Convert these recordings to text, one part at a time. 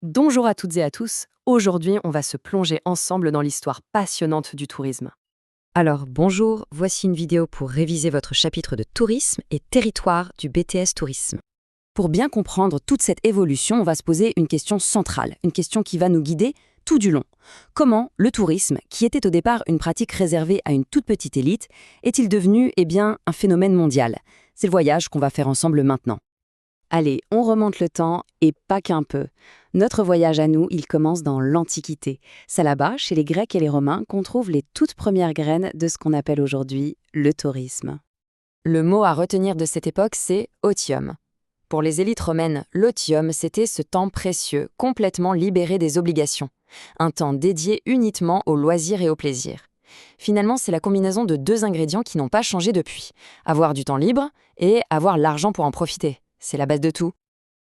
Bonjour à toutes et à tous. Aujourd'hui, on va se plonger ensemble dans l'histoire passionnante du tourisme. Alors bonjour, voici une vidéo pour réviser votre chapitre de tourisme et territoire du BTS Tourisme. Pour bien comprendre toute cette évolution, on va se poser une question centrale, une question qui va nous guider tout du long. Comment le tourisme, qui était au départ une pratique réservée à une toute petite élite, est-il devenu un phénomène mondial? C'est le voyage qu'on va faire ensemble maintenant. Allez, on remonte le temps, et pas qu'un peu. Notre voyage à nous, il commence dans l'Antiquité. C'est là-bas, chez les Grecs et les Romains, qu'on trouve les toutes premières graines de ce qu'on appelle aujourd'hui le tourisme. Le mot à retenir de cette époque, c'est otium. Pour les élites romaines, l'otium, c'était ce temps précieux, complètement libéré des obligations. Un temps dédié uniquement aux loisirs et au plaisir. Finalement, c'est la combinaison de deux ingrédients qui n'ont pas changé depuis. Avoir du temps libre et avoir l'argent pour en profiter. C'est la base de tout.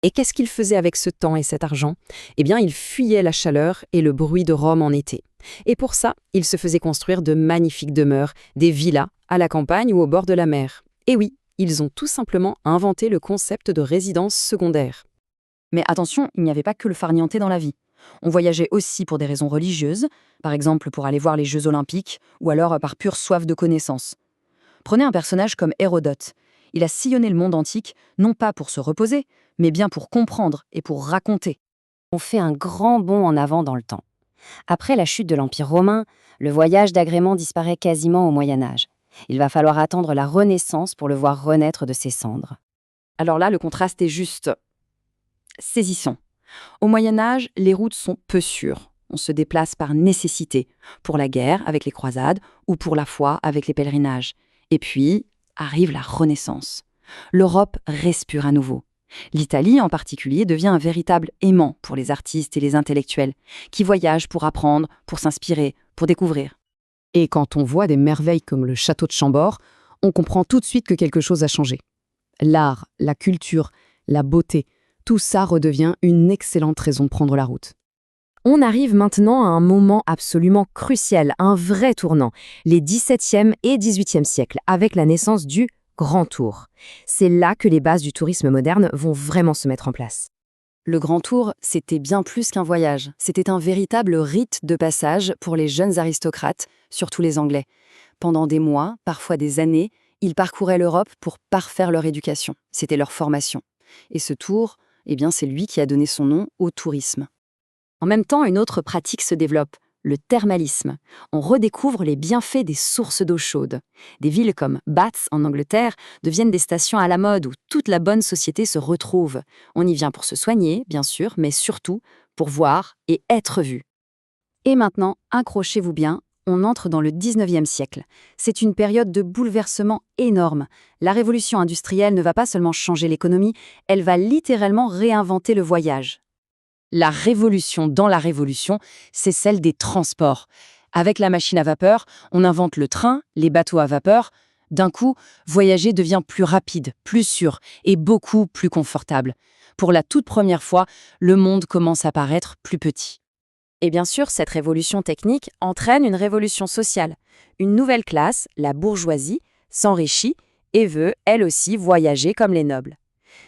Et qu'est-ce qu'il faisait avec ce temps et cet argent? Eh bien, il fuyait la chaleur et le bruit de Rome en été. Et pour ça, il se faisait construire de magnifiques demeures, des villas, à la campagne ou au bord de la mer. Et oui, ils ont tout simplement inventé le concept de résidence secondaire. Mais attention, il n'y avait pas que le farniente dans la vie. On voyageait aussi pour des raisons religieuses, par exemple pour aller voir les Jeux Olympiques, ou alors par pure soif de connaissances. Prenez un personnage comme Hérodote. Il a sillonné le monde antique, non pas pour se reposer, mais bien pour comprendre et pour raconter. On fait un grand bond en avant dans le temps. Après la chute de l'Empire romain, le voyage d'agrément disparaît quasiment au Moyen Âge. Il va falloir attendre la Renaissance pour le voir renaître de ses cendres. Alors là, le contraste est juste saisissant. Au Moyen Âge, les routes sont peu sûres. On se déplace par nécessité, pour la guerre avec les croisades ou pour la foi avec les pèlerinages. Et puis, arrive la Renaissance. L'Europe respire à nouveau. L'Italie, en particulier, devient un véritable aimant pour les artistes et les intellectuels, qui voyagent pour apprendre, pour s'inspirer, pour découvrir. Et quand on voit des merveilles comme le château de Chambord, on comprend tout de suite que quelque chose a changé. L'art, la culture, la beauté, tout ça redevient une excellente raison de prendre la route. On arrive maintenant à un moment absolument crucial, un vrai tournant, les XVIIe et XVIIIe siècles, avec la naissance du Grand Tour. C'est là que les bases du tourisme moderne vont vraiment se mettre en place. Le Grand Tour, c'était bien plus qu'un voyage. C'était un véritable rite de passage pour les jeunes aristocrates, surtout les Anglais. Pendant des mois, parfois des années, ils parcouraient l'Europe pour parfaire leur éducation. C'était leur formation. Et ce tour, c'est lui qui a donné son nom au tourisme. En même temps, une autre pratique se développe, le thermalisme. On redécouvre les bienfaits des sources d'eau chaude. Des villes comme Bath, en Angleterre, deviennent des stations à la mode où toute la bonne société se retrouve. On y vient pour se soigner, bien sûr, mais surtout pour voir et être vu. Et maintenant, accrochez-vous bien, on entre dans le 19e siècle. C'est une période de bouleversement énorme. La révolution industrielle ne va pas seulement changer l'économie, elle va littéralement réinventer le voyage. La révolution dans la révolution, c'est celle des transports. Avec la machine à vapeur, on invente le train, les bateaux à vapeur. D'un coup, voyager devient plus rapide, plus sûr et beaucoup plus confortable. Pour la toute première fois, le monde commence à paraître plus petit. Et bien sûr, cette révolution technique entraîne une révolution sociale. Une nouvelle classe, la bourgeoisie, s'enrichit et veut, elle aussi, voyager comme les nobles.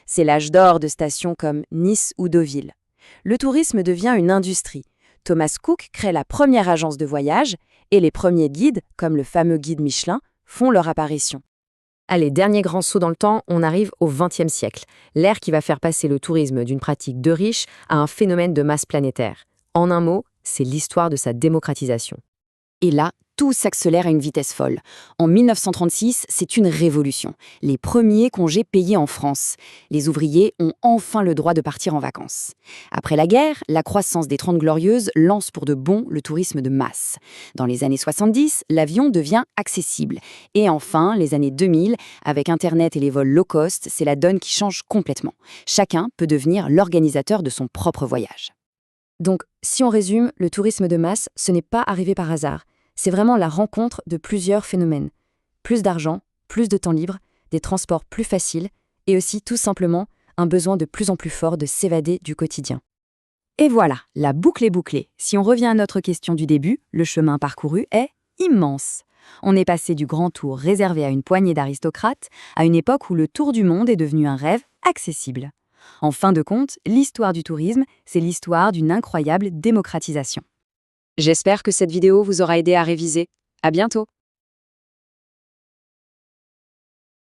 C'est l'âge d'or de stations comme Nice ou Deauville. Le tourisme devient une industrie. Thomas Cook crée la première agence de voyage et les premiers guides, comme le fameux guide Michelin, font leur apparition. Allez, dernier grand saut dans le temps, on arrive au XXe siècle, l'ère qui va faire passer le tourisme d'une pratique de riches à un phénomène de masse planétaire. En un mot, c'est l'histoire de sa démocratisation. Et là, tout s'accélère à une vitesse folle. En 1936, c'est une révolution. Les premiers congés payés en France. Les ouvriers ont enfin le droit de partir en vacances. Après la guerre, la croissance des Trente Glorieuses lance pour de bon le tourisme de masse. Dans les années 70, l'avion devient accessible. Et enfin, les années 2000, avec Internet et les vols low cost, c'est la donne qui change complètement. Chacun peut devenir l'organisateur de son propre voyage. Donc, si on résume, le tourisme de masse, ce n'est pas arrivé par hasard. C'est vraiment la rencontre de plusieurs phénomènes. Plus d'argent, plus de temps libre, des transports plus faciles et aussi tout simplement un besoin de plus en plus fort de s'évader du quotidien. Et voilà, la boucle est bouclée. Si on revient à notre question du début, le chemin parcouru est immense. On est passé du grand tour réservé à une poignée d'aristocrates à une époque où le tour du monde est devenu un rêve accessible. En fin de compte, l'histoire du tourisme, c'est l'histoire d'une incroyable démocratisation. J'espère que cette vidéo vous aura aidé à réviser. À bientôt!